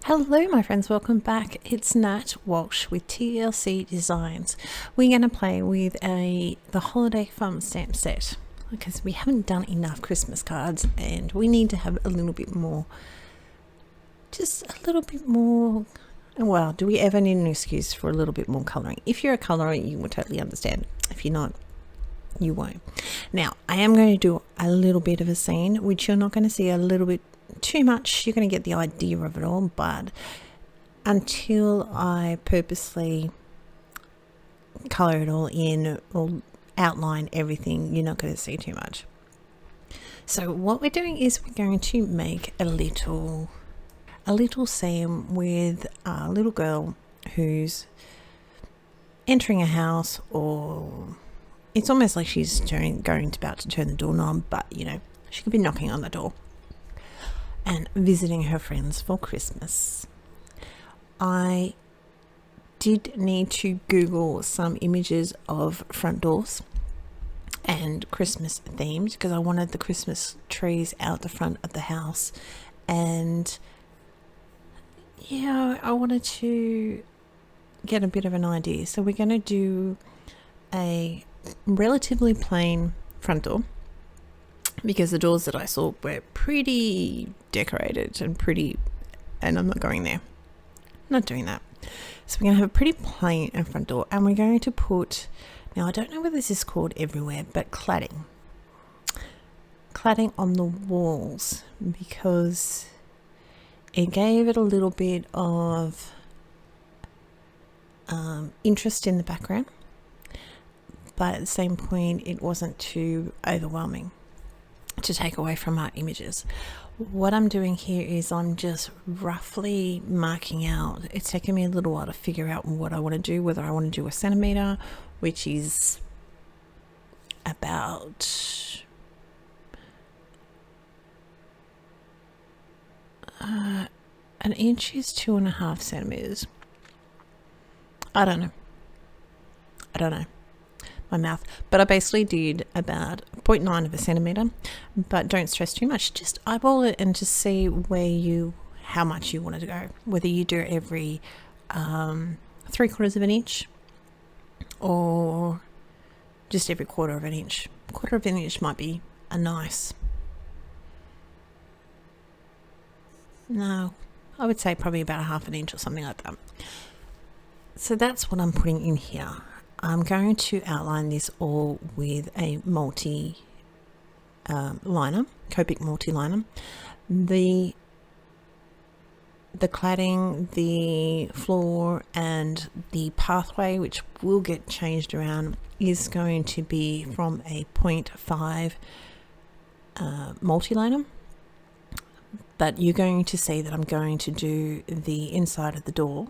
Hello my friends, welcome back. It's Nat Walsh with TLC Designs. We're going to play with the holiday fun stamp set because we haven't done enough Christmas cards and we need to have a little bit more, just a little bit more. Well, do we ever need an excuse for a little bit more colouring? If you're a colourer, you will totally understand. If you're not, you won't. Now, I am going to do a little bit of a scene, which you're not going to see a little bit too much. You're going to get the idea of it all, but until I purposely colour it all in or outline everything, you're not going to see too much. So what we're doing is we're going to make a little scene with a little girl who's entering a house, or it's almost like she's about to turn the doorknob, but you know, she could be knocking on the door and visiting her friends for Christmas. I did need to Google some images of front doors and Christmas themed because I wanted the Christmas trees out the front of the house, and yeah, I wanted to get a bit of an idea. So we're going to do a relatively plain front door, because the doors that I saw were pretty decorated and I'm not going there. Not doing that. So we're going to have a pretty plain front door, and we're going to put, now I don't know whether this is called everywhere, but cladding on the walls, because it gave it a little bit of interest in the background, but at the same point it wasn't too overwhelming to take away from our images. What I'm doing here is I'm just roughly marking out. It's taken me a little while to figure out what I want to do, whether I want to do a centimetre, which is about an inch is 2.5 centimetres. I don't know my math, but I basically did about 0.9 of a centimetre, but don't stress too much, just eyeball it and just see how much you want to go, whether you do every 3/4 of an inch or just every 1/4 of an inch. 1/4 of an inch might be a nice, no, I would say probably about 1/2 an inch or something like that. So that's what I'm putting in here. I'm going to outline this all with a multi liner, Copic multi-liner. The cladding, the floor and the pathway, which will get changed around, is going to be from a 0.5 multi-liner. But you're going to see that I'm going to do the inside of the door,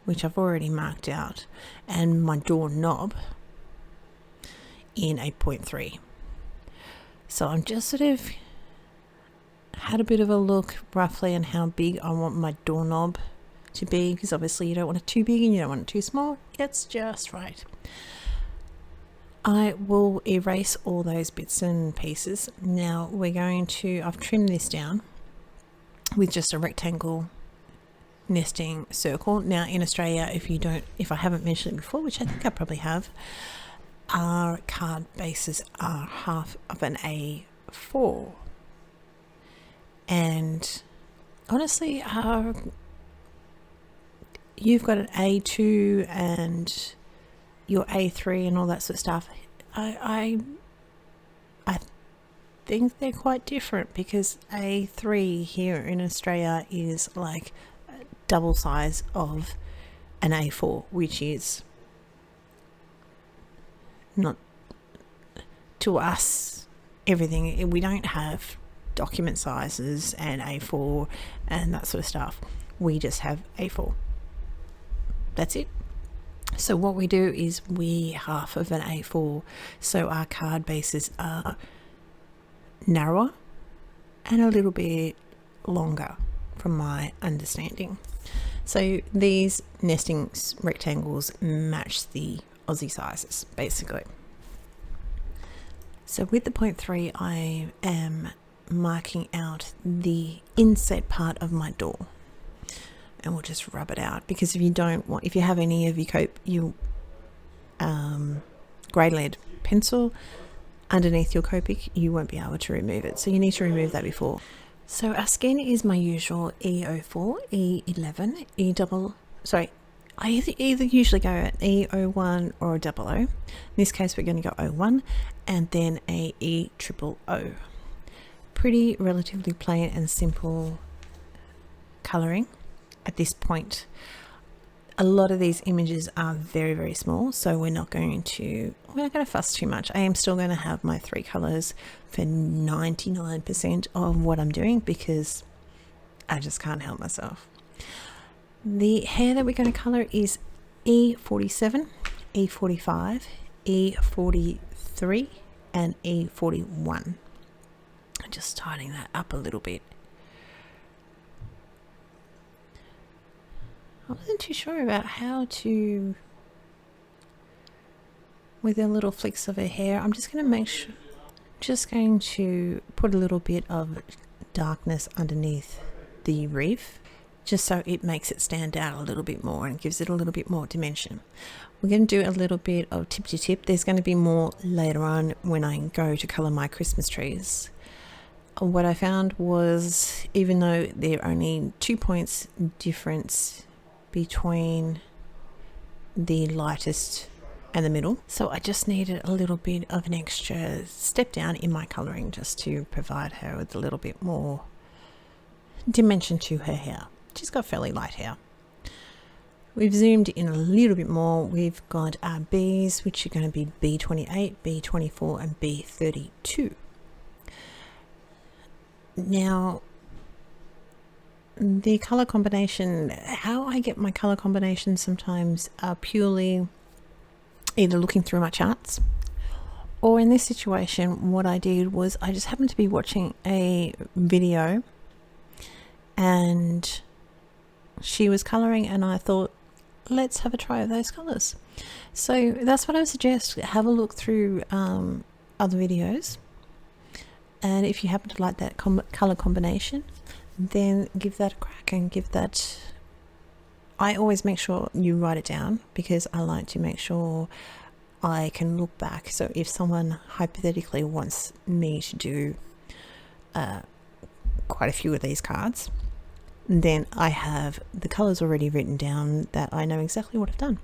which I've already marked out, and my door knob in a 0.3. So I'm just sort of had a bit of a look roughly on how big I want my doorknob to be, because obviously you don't want it too big and you don't want it too small. It's just right. I will erase all those bits and pieces. Now I've trimmed this down with just a rectangle nesting circle. Now in Australia, if I haven't mentioned it before, which I think I probably have, our card bases are half of an A4, and honestly you've got an A2 and your A3 and all that sort of stuff. I think they're quite different, because A3 here in Australia is like double size of an A4, which is not, to us, everything. We don't have document sizes and A4 and that sort of stuff. We just have A4. That's it. So what we do is we half of an A4, so our card bases are narrower and a little bit longer from my understanding. So these nesting rectangles match the Aussie sizes basically. So with the 0.3 I am marking out the inset part of my door. and we'll just rub it out, because if you have any of your grey lead pencil underneath your Copic, you won't be able to remove it, so you need to remove that before. So our skin is my usual E04, E11, I either usually go at E01 or a 00. In this case we're going to go 01 and then a E000. Pretty relatively plain and simple colouring at this point. A lot of these images are very, very small, so we're not going to fuss too much. I am still going to have my 3 colours for 99% of what I'm doing, because I just can't help myself. The hair that we're going to colour is E47, E45, E43 and E41. Just tidying that up a little bit. I wasn't too sure about how to, with the little flicks of her hair. I'm just going to put a little bit of darkness underneath the reef, just so it makes it stand out a little bit more and gives it a little bit more dimension. We're going to do a little bit of tip to tip. There's going to be more later on when I go to colour my Christmas trees. What I found was, even though there are only 2 points difference between the lightest and the middle, so I just needed a little bit of an extra step down in my colouring, just to provide her with a little bit more dimension to her hair. She's got fairly light hair. We've zoomed in a little bit more. We've got our B's, which are going to be B28, B24 and B32. Now, the colour combination, how I get my colour combinations sometimes are purely either looking through my charts, or in this situation what I did was I just happened to be watching a video and she was colouring and I thought, let's have a try of those colours. So that's what I would suggest. Have a look through other videos, and if you happen to like that colour combination, then give that a crack and give that. I always make sure you write it down, because I like to make sure I can look back. So if someone hypothetically wants me to do quite a few of these cards, then I have the colours already written down, that I know exactly what I've done.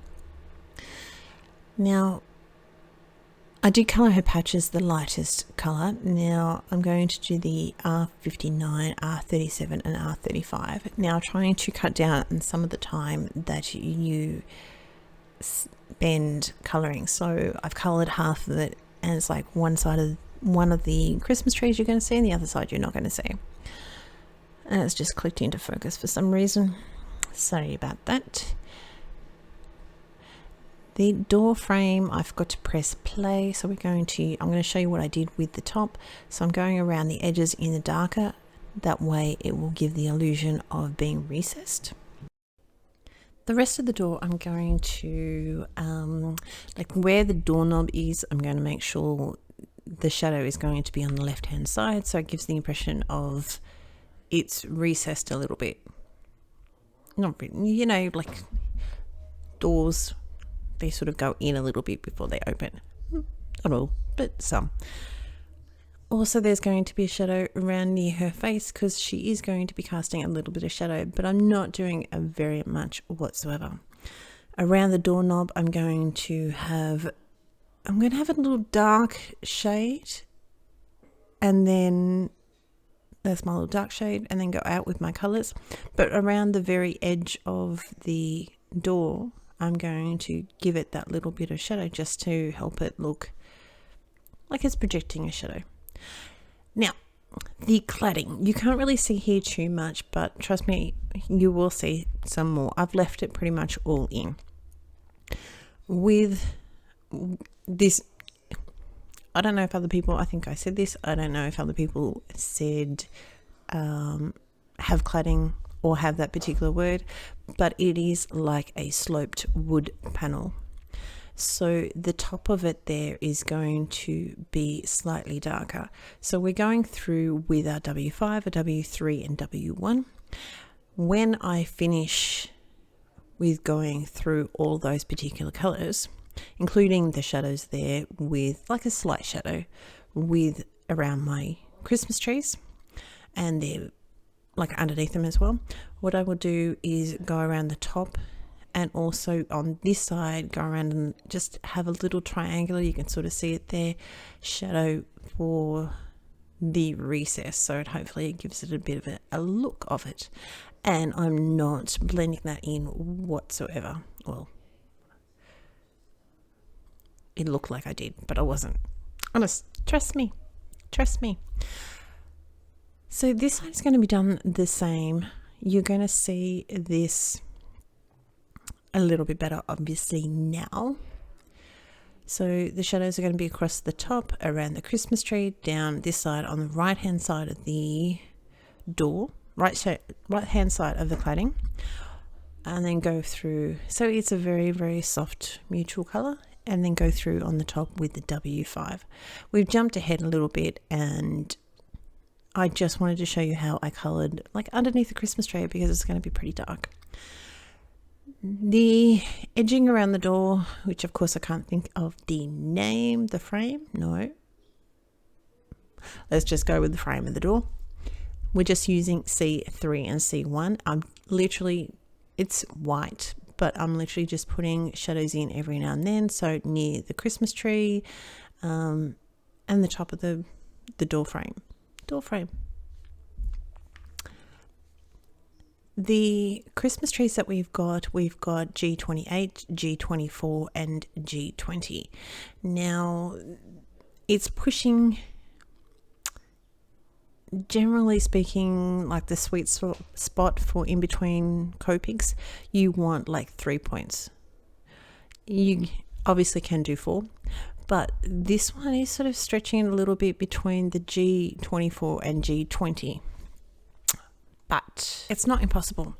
Now, I did colour her patches the lightest colour. Now I'm going to do the R59, R37 and R35. Now, trying to cut down on some of the time that you spend colouring. So I've coloured half of it, and it's like one of the Christmas trees you're going to see and the other side you're not going to see. And it's just clicked into focus for some reason. Sorry about that. The door frame, I forgot to press play, so I'm going to show you what I did with the top. So I'm going around the edges in the darker, that way it will give the illusion of being recessed. The rest of the door, I'm going to, like where the doorknob is, I'm going to make sure the shadow is going to be on the left hand side, so it gives the impression of it's recessed a little bit. Not really, you know, like doors, they sort of go in a little bit before they open. Not all, but some. Also, there's going to be a shadow around near her face, because she is going to be casting a little bit of shadow, but I'm not doing a very much whatsoever. Around the doorknob, I'm going to have a little dark shade, and then that's my little dark shade, and then go out with my colours. But around the very edge of the door, I'm going to give it that little bit of shadow, just to help it look like it's projecting a shadow. Now, the cladding, you can't really see here too much, but trust me, you will see some more. I've left it pretty much all in. With this, I don't know if other people, I think I said this, I don't know if other people said have cladding or have that particular word, but it is like a sloped wood panel. So the top of it there is going to be slightly darker. So we're going through with our W5, a W3 and W1. when I finish with going through all those particular colors, including the shadows there with like a slight shadow with around my Christmas trees and they're like underneath them as well, what I will do is go around the top and also on this side go around and just have a little triangular, you can sort of see it there, shadow for the recess, so hopefully it gives it a bit of a look of it. And I'm not blending that in whatsoever. Well, it looked like I did, but I wasn't. Honest, trust me. So this side is going to be done the same. You're going to see this a little bit better obviously now. So the shadows are going to be across the top, around the Christmas tree, down this side on the right hand side of the door, right hand side of the cladding, and then go through. So it's a very, very soft neutral color, and then go through on the top with the W5. We've jumped ahead a little bit, and I just wanted to show you how I colored like underneath the Christmas tree because it's going to be pretty dark. The edging around the door, which of course I can't think of the name, the frame, no. Let's just go with the frame of the door. We're just using C3 and C1. I'm literally, it's white, but I'm literally just putting shadows in every now and then. So near the Christmas tree and the top of the door frame. The Christmas trees that we've got G28, G24 and G20. Now it's pushing, generally speaking, like the sweet spot for in between copics, you want like 3 points. You obviously can do 4, but this one is sort of stretching a little bit between the G24 and G20. But it's not impossible.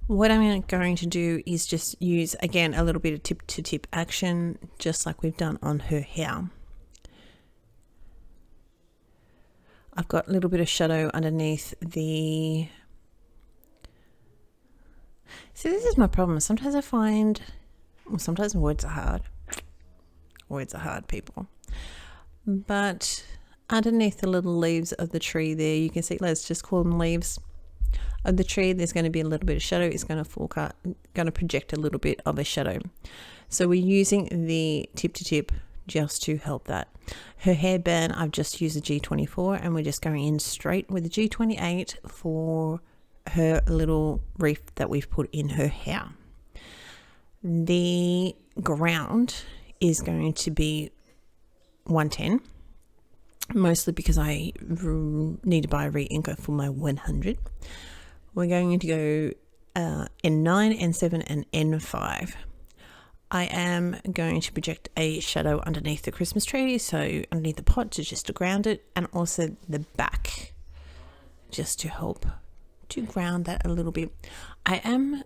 What I'm going to do is just use, again, a little bit of tip to tip action, just like we've done on her hair. I've got a little bit of shadow underneath the... See, this is my problem. Sometimes I find, well, sometimes words are hard. Words are hard, people. But underneath the little leaves of the tree there, you can see, let's just call them leaves of the tree, there's going to be a little bit of shadow. It's going to project a little bit of a shadow. So we're using the tip to tip just to help that. Her hairband, I've just used the G24 and we're just going in straight with the G28 for her little wreath that we've put in her hair. The ground is going to be 110, mostly because I need to buy a re-inker for my 100. We're going to go N9, N7 and N5. I am going to project a shadow underneath the Christmas tree, so underneath the pot just to ground it, and also the back just to help to ground that a little bit.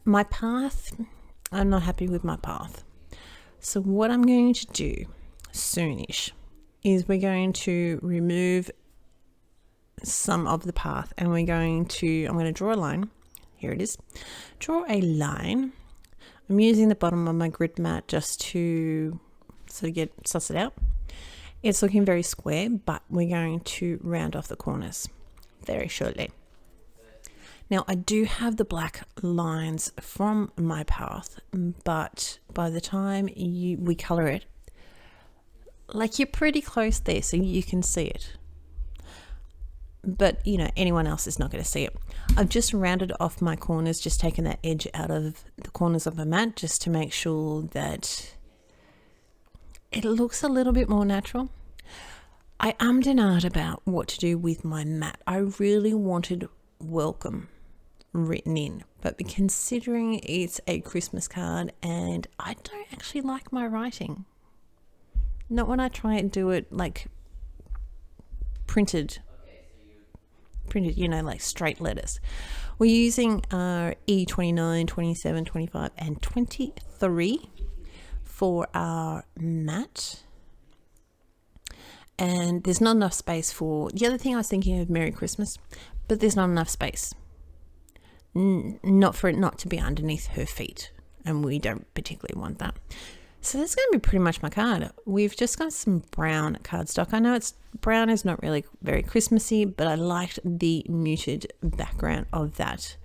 My path, I'm not happy with my path. So what I'm going to do soonish is we're going to remove some of the path and I'm going to draw a line. Here it is. Draw a line. I'm using the bottom of my grid mat just to sort of suss it out. It's looking very square, but we're going to round off the corners very shortly. Now I do have the black lines from my path, but by the time we color it, like, you're pretty close there so you can see it, but anyone else is not going to see it. I've just rounded off my corners, just taken that edge out of the corners of my mat just to make sure that it looks a little bit more natural. I ummed and ahed about what to do with my mat. I really wanted welcome written in, but considering it's a Christmas card and I don't actually like my writing, not when I try and do it like printed, like straight letters. We're using our E29, 27, 25 and 23 for our mat. And there's not enough space for, the other thing I was thinking of Merry Christmas, but there's not enough space. not for it not to be underneath her feet, and we don't particularly want that. So that's going to be pretty much my card. We've just got some brown cardstock. I know brown is not really very Christmassy, but I liked the muted background of that.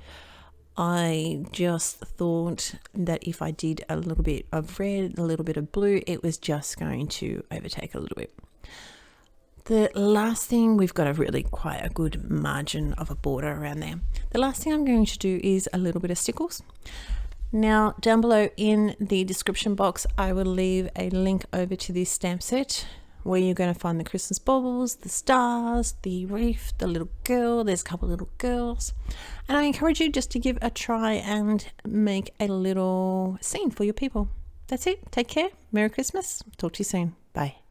I just thought that if I did a little bit of red, a little bit of blue, it was just going to overtake a little bit. The last thing, we've got quite a good margin of a border around there. The last thing I'm going to do is a little bit of stickles. Now, down below in the description box, I will leave a link over to this stamp set where you're going to find the Christmas baubles, the stars, the wreath, the little girl. There's a couple of little girls. And I encourage you just to give a try and make a little scene for your people. That's it. Take care. Merry Christmas. Talk to you soon. Bye.